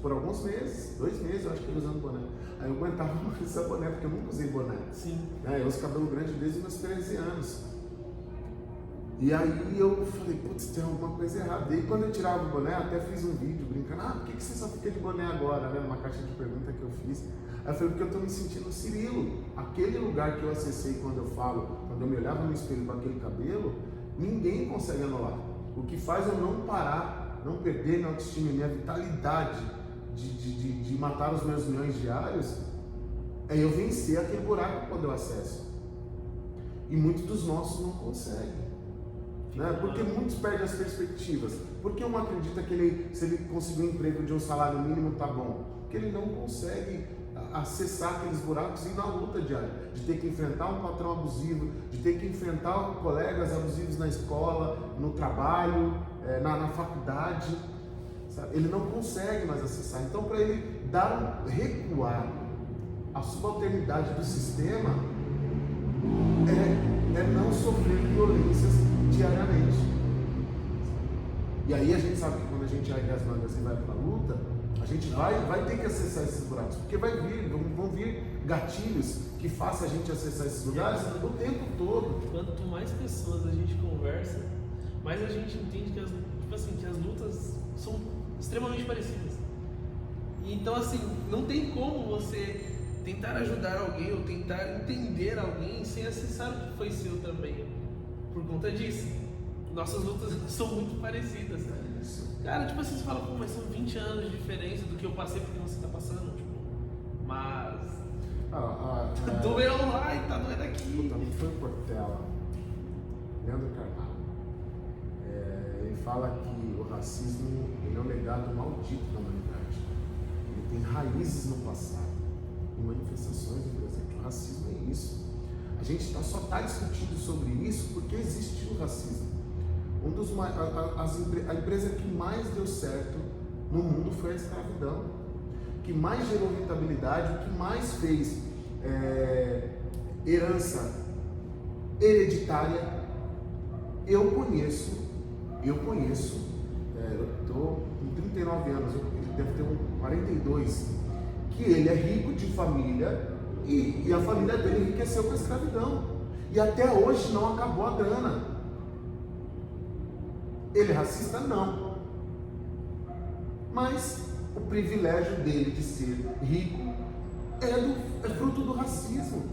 por alguns meses, 2 meses eu acho que eu usando boné. Aí eu aguentava mais usar boné, porque eu nunca usei boné. Sim. Eu uso cabelo grande desde meus 13 anos. E aí eu falei, putz, tem alguma coisa errada. E quando eu tirava o boné, até fiz um vídeo brincando, por que você só fica de boné agora, né? Numa caixa de pergunta que eu fiz. Aí eu falei, porque eu tô me sentindo Cirilo. Aquele lugar que eu acessei quando eu me olhava no espelho com aquele cabelo, ninguém consegue anular. O que faz eu não parar, não perder minha autoestima, minha vitalidade de matar os meus milhões diários, é eu vencer aquele buraco quando eu acesso. E muitos dos nossos não conseguem. Né? Porque muitos perdem as perspectivas. Porque um acredita que se ele conseguir um emprego de um salário mínimo tá bom. Porque ele não consegue acessar aqueles buracos e ir na luta diária, de ter que enfrentar um patrão abusivo, de ter que enfrentar colegas abusivos na escola, no trabalho, na faculdade, sabe? Ele não consegue mais acessar. Então, para ele recuar a subalternidade do sistema, é não sofrer violências diariamente. E aí a gente sabe que quando a gente ergue as mangas e vai para a luta, a gente vai ter que acessar esses buracos, porque vão vir gatilhos que façam a gente acessar esses lugares o tempo todo. Quanto mais pessoas a gente conversa, mais a gente entende que que as lutas são extremamente parecidas. Então, assim, não tem como você tentar ajudar alguém ou tentar entender alguém sem acessar o que foi seu também. Por conta disso, nossas lutas são muito parecidas. Cara, tipo assim, você fala, pô, mas são 20 anos de diferença do que eu passei porque você tá passando, tipo, mas... doeu lá e tá doendo aqui. Puta, não foi Portela, Leandro Carvalho. Ele fala que o racismo ele é um legado maldito da humanidade. Ele tem raízes no passado e manifestações no presente. O racismo é isso. A gente só está discutindo sobre isso porque existiu o racismo. A empresa que mais deu certo no mundo foi a escravidão, que mais gerou rentabilidade, o que mais fez herança hereditária. Eu conheço, eu estou com 39 anos, ele deve ter 42, que ele é rico de família e a família dele enriqueceu com a escravidão. E até hoje não acabou a grana. Ele é racista? Não. Mas o privilégio dele de ser rico é fruto do racismo,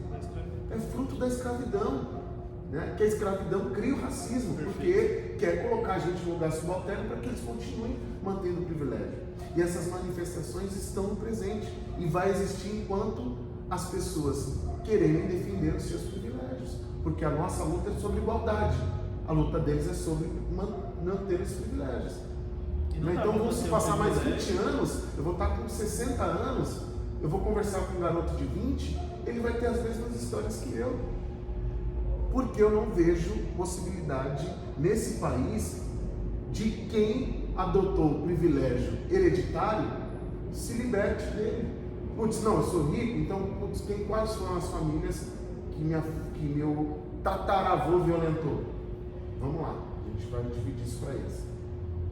é fruto da escravidão, né? Que a escravidão cria o racismo, porque quer colocar a gente no lugar subalterno para que eles continuem mantendo o privilégio. E essas manifestações estão no presente e vai existir enquanto as pessoas quererem defender os seus privilégios, porque a nossa luta é sobre igualdade, a luta deles é sobre manter os privilégios. Então vão se passar mais 20 anos, eu vou estar com 60 anos, eu vou conversar com um garoto de 20, ele vai ter as mesmas histórias que eu. Porque eu não vejo possibilidade nesse país de quem adotou o privilégio hereditário se liberte dele. Putz, não, eu sou rico, então quais foram as famílias que meu tataravô violentou? Vamos lá, a gente vai dividir isso para eles.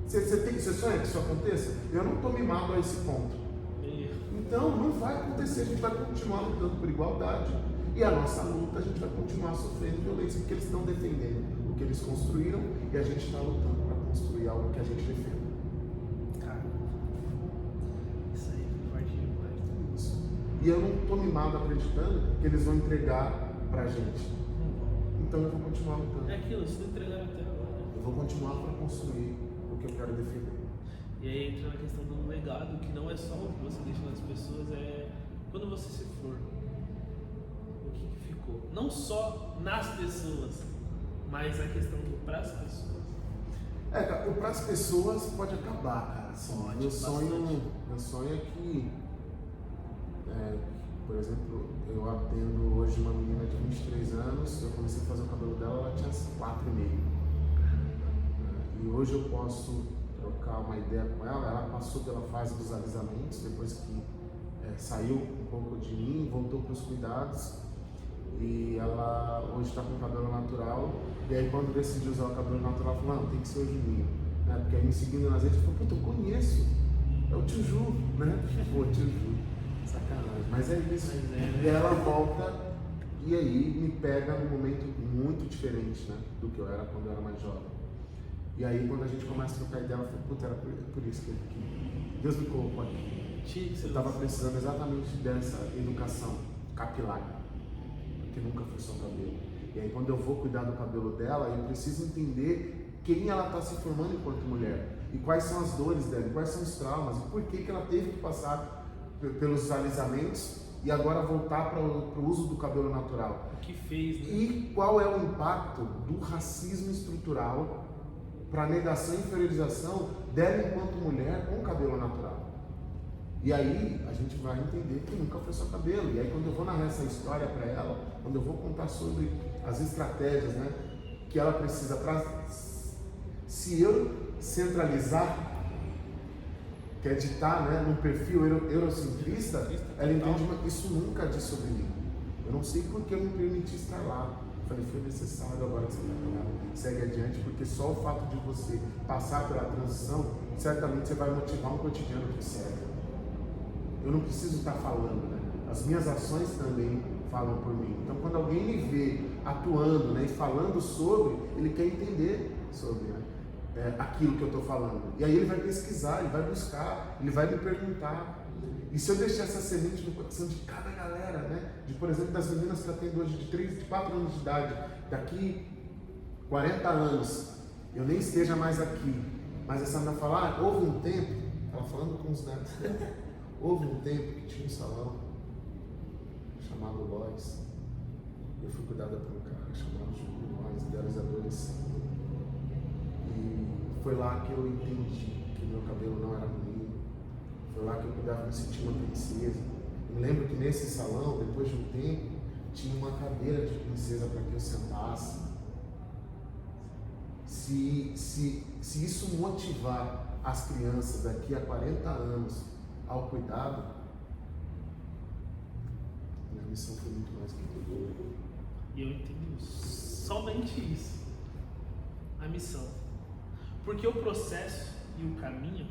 Você sonha que isso aconteça? Eu não estou mimado a esse ponto. Então não vai acontecer, a gente vai continuar lutando por igualdade. E a nossa luta, a gente vai continuar sofrendo violência, porque eles estão defendendo o que eles construíram e a gente está lutando para construir algo que a gente defenda. Cara, isso aí foi forte demais. Isso. E eu não estou mimado acreditando que eles vão entregar para a gente. Então eu vou continuar lutando. É aquilo, se não entregaram até agora. Eu vou continuar para construir o que eu quero defender. E aí entra na questão do legado, que não é só o que você deixa nas pessoas, é quando você se for. O que ficou? Não só nas pessoas, mas a questão do para as pessoas. Cara, o para as pessoas pode acabar, cara. Assim, meu sonho é que, por exemplo, eu atendo hoje uma menina de 23 anos, eu comecei a fazer o cabelo dela, ela tinha 4,5. E hoje eu posso trocar uma ideia com ela. Ela passou pela fase dos alisamentos, depois que saiu um pouco de mim, voltou para os cuidados. E ela hoje está com o cabelo natural. E aí quando decidiu usar o cabelo natural, ela falou, não, tem que ser o Juninho, né? Porque aí me seguindo nas redes, falou, puta, eu conheço, é o tio Ju, né? Pô, tio Ju, sacanagem, mas é isso. E ela volta e aí me pega num momento muito diferente, né, do que eu era quando eu era mais jovem. E aí quando a gente começa a trocar ideia, ela falou, puta, era por isso que Deus me colocou aqui. Eu estava precisando exatamente dessa educação capilar, porque nunca foi só cabelo. E aí quando eu vou cuidar do cabelo dela, eu preciso entender quem ela está se formando enquanto mulher, e quais são as dores dela, e quais são os traumas, e por que ela teve que passar pelos alisamentos e agora voltar para o uso do cabelo natural. O que fez, né? E qual é o impacto do racismo estrutural para a negação e inferiorização dela enquanto mulher com cabelo natural. E aí a gente vai entender que nunca foi só cabelo. E aí quando eu vou narrar essa história para ela, quando eu vou contar sobre as estratégias, né, que ela precisa para, se eu centralizar, que é ditar, né, num perfil eurocentrista, ela entende, isso nunca diz sobre mim. Eu não sei porque eu me permiti estar lá. Eu falei, foi necessário, agora que você está lá, segue adiante, porque só o fato de você passar pela transição, certamente você vai motivar um cotidiano que segue. Eu não preciso estar falando, né? As minhas ações também falam por mim. Então, quando alguém me vê atuando, né, e falando sobre, ele quer entender sobre, né, aquilo que eu estou falando. E aí ele vai pesquisar, ele vai buscar, ele vai me perguntar. E se eu deixar essa semente no coração de cada galera, né, de, por exemplo, das meninas que eu atendo hoje de 4 anos de idade, daqui 40 anos, eu nem esteja mais aqui, mas essa menina falar, houve um tempo, ela falando com os netos, houve um tempo que tinha um salão chamado Lois. Eu fui cuidada por um cara chamado Júlio Lois, idealizadores. E foi lá que eu entendi que meu cabelo não era ruim. Foi lá que eu cuidava, me sentir uma princesa. Eu me lembro que nesse salão, depois de um tempo, tinha uma cadeira de princesa para que eu sentasse. Se isso motivar as crianças daqui a 40 anos ao cuidado, minha missão foi muito mais que tudo. E eu entendo somente isso, a missão. Porque o processo e o caminho,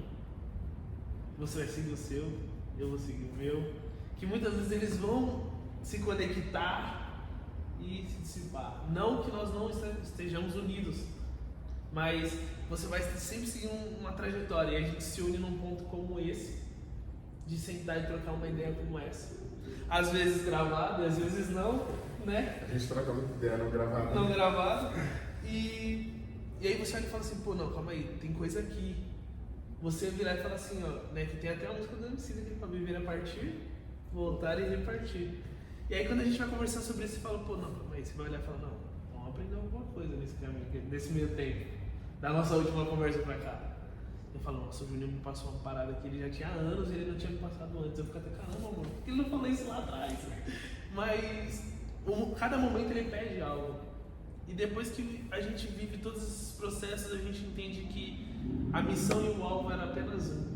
você vai seguir o seu, eu vou seguir o meu, que muitas vezes eles vão se conectar e se dissipar. Não que nós não estejamos unidos, mas você vai sempre seguir uma trajetória, e a gente se une num ponto como esse, de sentar e trocar uma ideia como essa. Às vezes gravado, às vezes não, né? A gente troca muita ideia não gravado. Não gravado. E aí você olha e fala assim, pô, não, calma aí, tem coisa aqui. Você virar e falar assim, ó, né? Que tem até a música do MC aqui pra viver a partir, voltar e repartir. E aí quando a gente vai conversar sobre isso, você fala, pô, não, calma aí, você vai olhar e falar, não, vamos aprender alguma coisa nesse caminho, nesse meio tempo, da nossa última conversa pra cá. Eu falo, nossa, o Júnior me passou uma parada que ele já tinha anos e ele não tinha me passado antes. Eu fico até, caramba, mano, por que ele não falou isso lá atrás? Mas cada momento ele pede algo. E depois que a gente vive todos esses processos, a gente entende que a missão e o alvo era apenas um: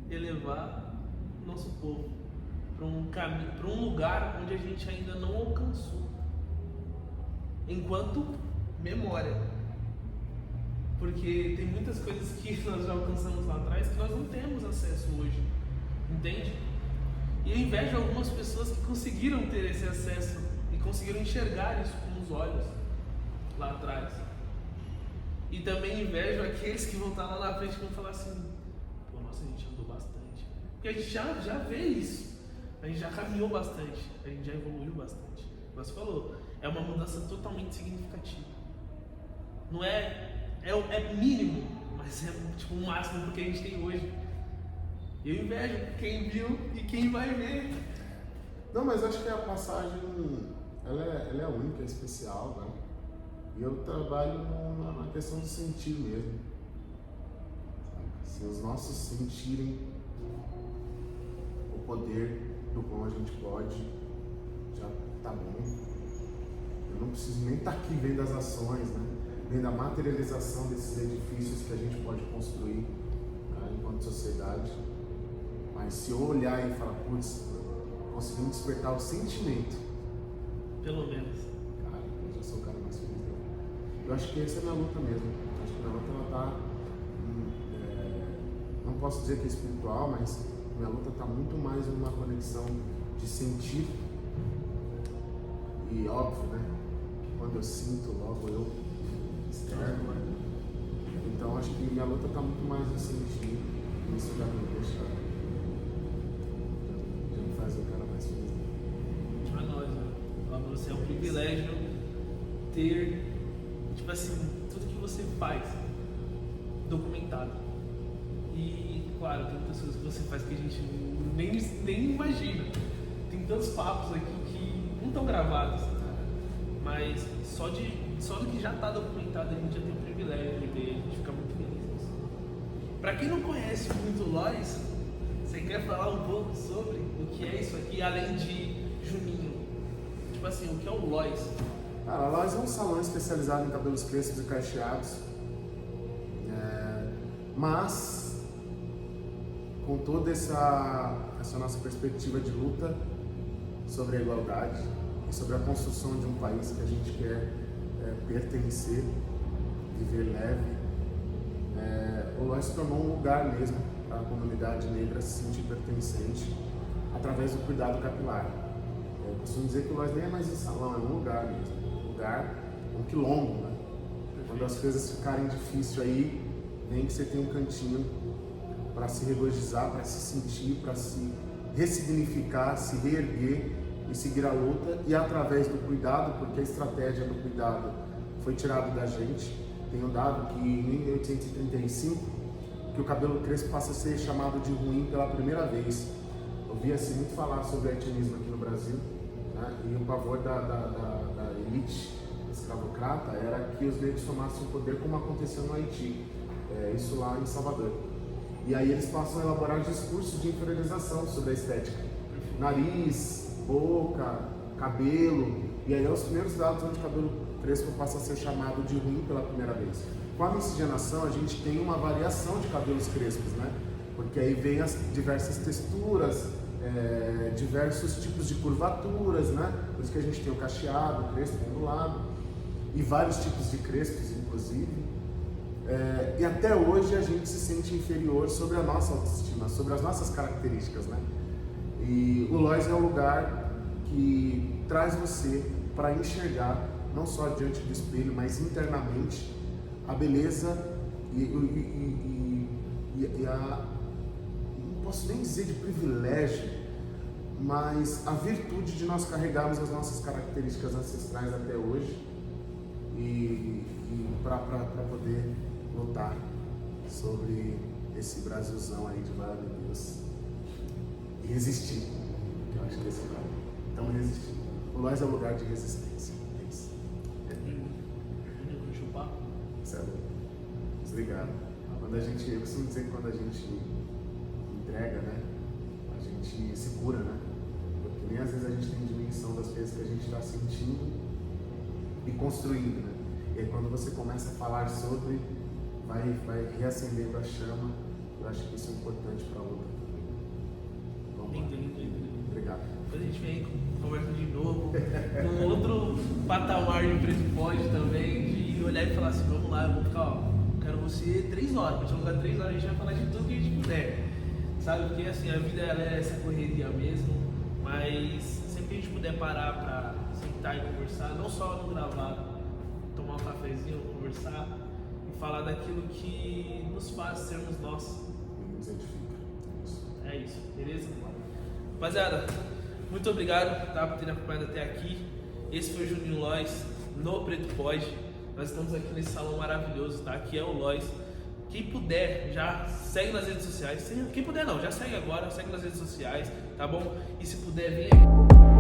elevar nosso povo para um caminho, para um lugar onde a gente ainda não alcançou, enquanto memória. Porque tem muitas coisas que nós já alcançamos lá atrás que nós não temos acesso hoje, entende? E eu invejo algumas pessoas que conseguiram ter esse acesso e conseguiram enxergar isso com os olhos lá atrás. E também invejo aqueles que vão estar lá na frente e vão falar assim, pô, nossa, a gente andou bastante. Porque a gente já vê isso, a gente já caminhou bastante, a gente já evoluiu bastante. Como você falou, é uma mudança totalmente significativa. Não é mínimo, mas é tipo o máximo do que a gente tem hoje. Eu invejo quem viu e quem vai ver. Não, mas acho que a passagem, ela é única, é especial, né? E eu trabalho na questão do sentir mesmo. Se os nossos sentirem o poder do qual a gente pode, já tá bom. Eu não preciso nem estar aqui vendo as ações, né? Vendo a materialização desses edifícios que a gente pode construir, né, enquanto sociedade. Mas se eu olhar e falar, putz, conseguimos despertar o sentimento, pelo menos, cara, eu já sou o cara mais feliz dela. Eu acho que essa é a minha luta mesmo. Acho que a minha luta, ela tá, não posso dizer que é espiritual, mas minha luta está muito mais em uma conexão de sentir. E óbvio, né, que quando eu sinto, logo eu externo, né? Então acho que minha luta está muito mais no sentir. Isso já me deixa, já me faz o cara mais feliz. Pra nós, né? Pra você é um privilégio ter, tipo assim, tudo que você faz documentado. E claro, tem muitas coisas que você faz que a gente nem imagina. Tem tantos papos aqui que não estão gravados, mas só do que já está documentado a gente já tem o privilégio de ver, a gente fica muito feliz. Para quem não conhece muito o Lois, Você quer falar um pouco sobre o que é isso aqui, além de Juninho? Tipo assim, o que é o Lois? Cara, a Lois é um salão especializado em cabelos crespos e cacheados. Mas, com toda essa nossa perspectiva de luta sobre a igualdade e sobre a construção de um país que a gente quer pertencer, viver leve, o Lois se tornou um lugar mesmo para a comunidade negra se sentir pertencente através do cuidado capilar. Eu costumo dizer que o Lois nem é mais um salão, é um lugar mesmo. Um lugar, um quilombo, né? Quando as coisas ficarem difíceis aí, vem que você tem um cantinho para se regozijar, para se sentir, para se ressignificar, se reerguer e seguir a luta. E através do cuidado, porque a estratégia do cuidado foi tirada da gente. Tem um dado que em 1835, que o cabelo crespo passa a ser chamado de ruim pela primeira vez. Ouvia-se muito falar sobre haitianismo aqui no Brasil, né? E o pavor da elite escravocrata era que os negros tomassem o poder, como aconteceu no Haiti, isso lá em Salvador. E aí eles passam a elaborar discursos de inferiorização sobre a estética. Nariz, boca, cabelo, e aí é os primeiros dados onde o cabelo crespo passa a ser chamado de ruim pela primeira vez. Com a miscigenação, a gente tem uma variação de cabelos crespos, né? Porque aí vem as diversas texturas, diversos tipos de curvaturas, né? Por isso que a gente tem o cacheado, o crespo ondulado, e vários tipos de crespos, inclusive. E até hoje a gente se sente inferior sobre a nossa autoestima, sobre as nossas características, né? E o Lois é um lugar que traz você para enxergar, não só diante do espelho, mas internamente, a beleza e a, não posso nem dizer de privilégio, mas a virtude de nós carregarmos as nossas características ancestrais até hoje e para poder lutar sobre esse Brasilzão aí de maravilhoso e resistir, que eu acho que é esse lugar. Então resistir. O Lois é um lugar de resistência. É isso. Curtiu o papo? Sério. Obrigado. Eu costumo dizer que quando a gente entrega, né, a gente se cura, né? Porque nem às vezes a gente tem dimensão das coisas que a gente está sentindo e construindo, né? E aí quando você começa a falar sobre, vai reacendendo a chama. Eu acho que isso é importante para a luta também. Vamos lá. Lindo. Obrigado. Depois a gente vem conversa de novo, com outro patamar de preto pode também, de olhar e falar assim, vamos lá, eu vou ficar, ó, quero você 3 horas, pra te alugar 3 horas, a gente vai falar de tudo que a gente puder, sabe? Porque assim, a vida ela é essa correria mesmo, mas sempre que a gente puder parar pra sentar e conversar, não só no gravado, tomar um cafezinho, conversar e falar daquilo que nos faz sermos nós. Nos edifica. É isso, beleza? Rapaziada, muito obrigado, tá, por terem acompanhado até aqui. Esse foi o Juninho Lois no Preto Pode. Nós estamos aqui nesse salão maravilhoso, tá? Que é o Lois. Quem puder, já segue nas redes sociais. Quem puder não, já segue agora, segue nas redes sociais, tá bom? E se puder, vem aqui.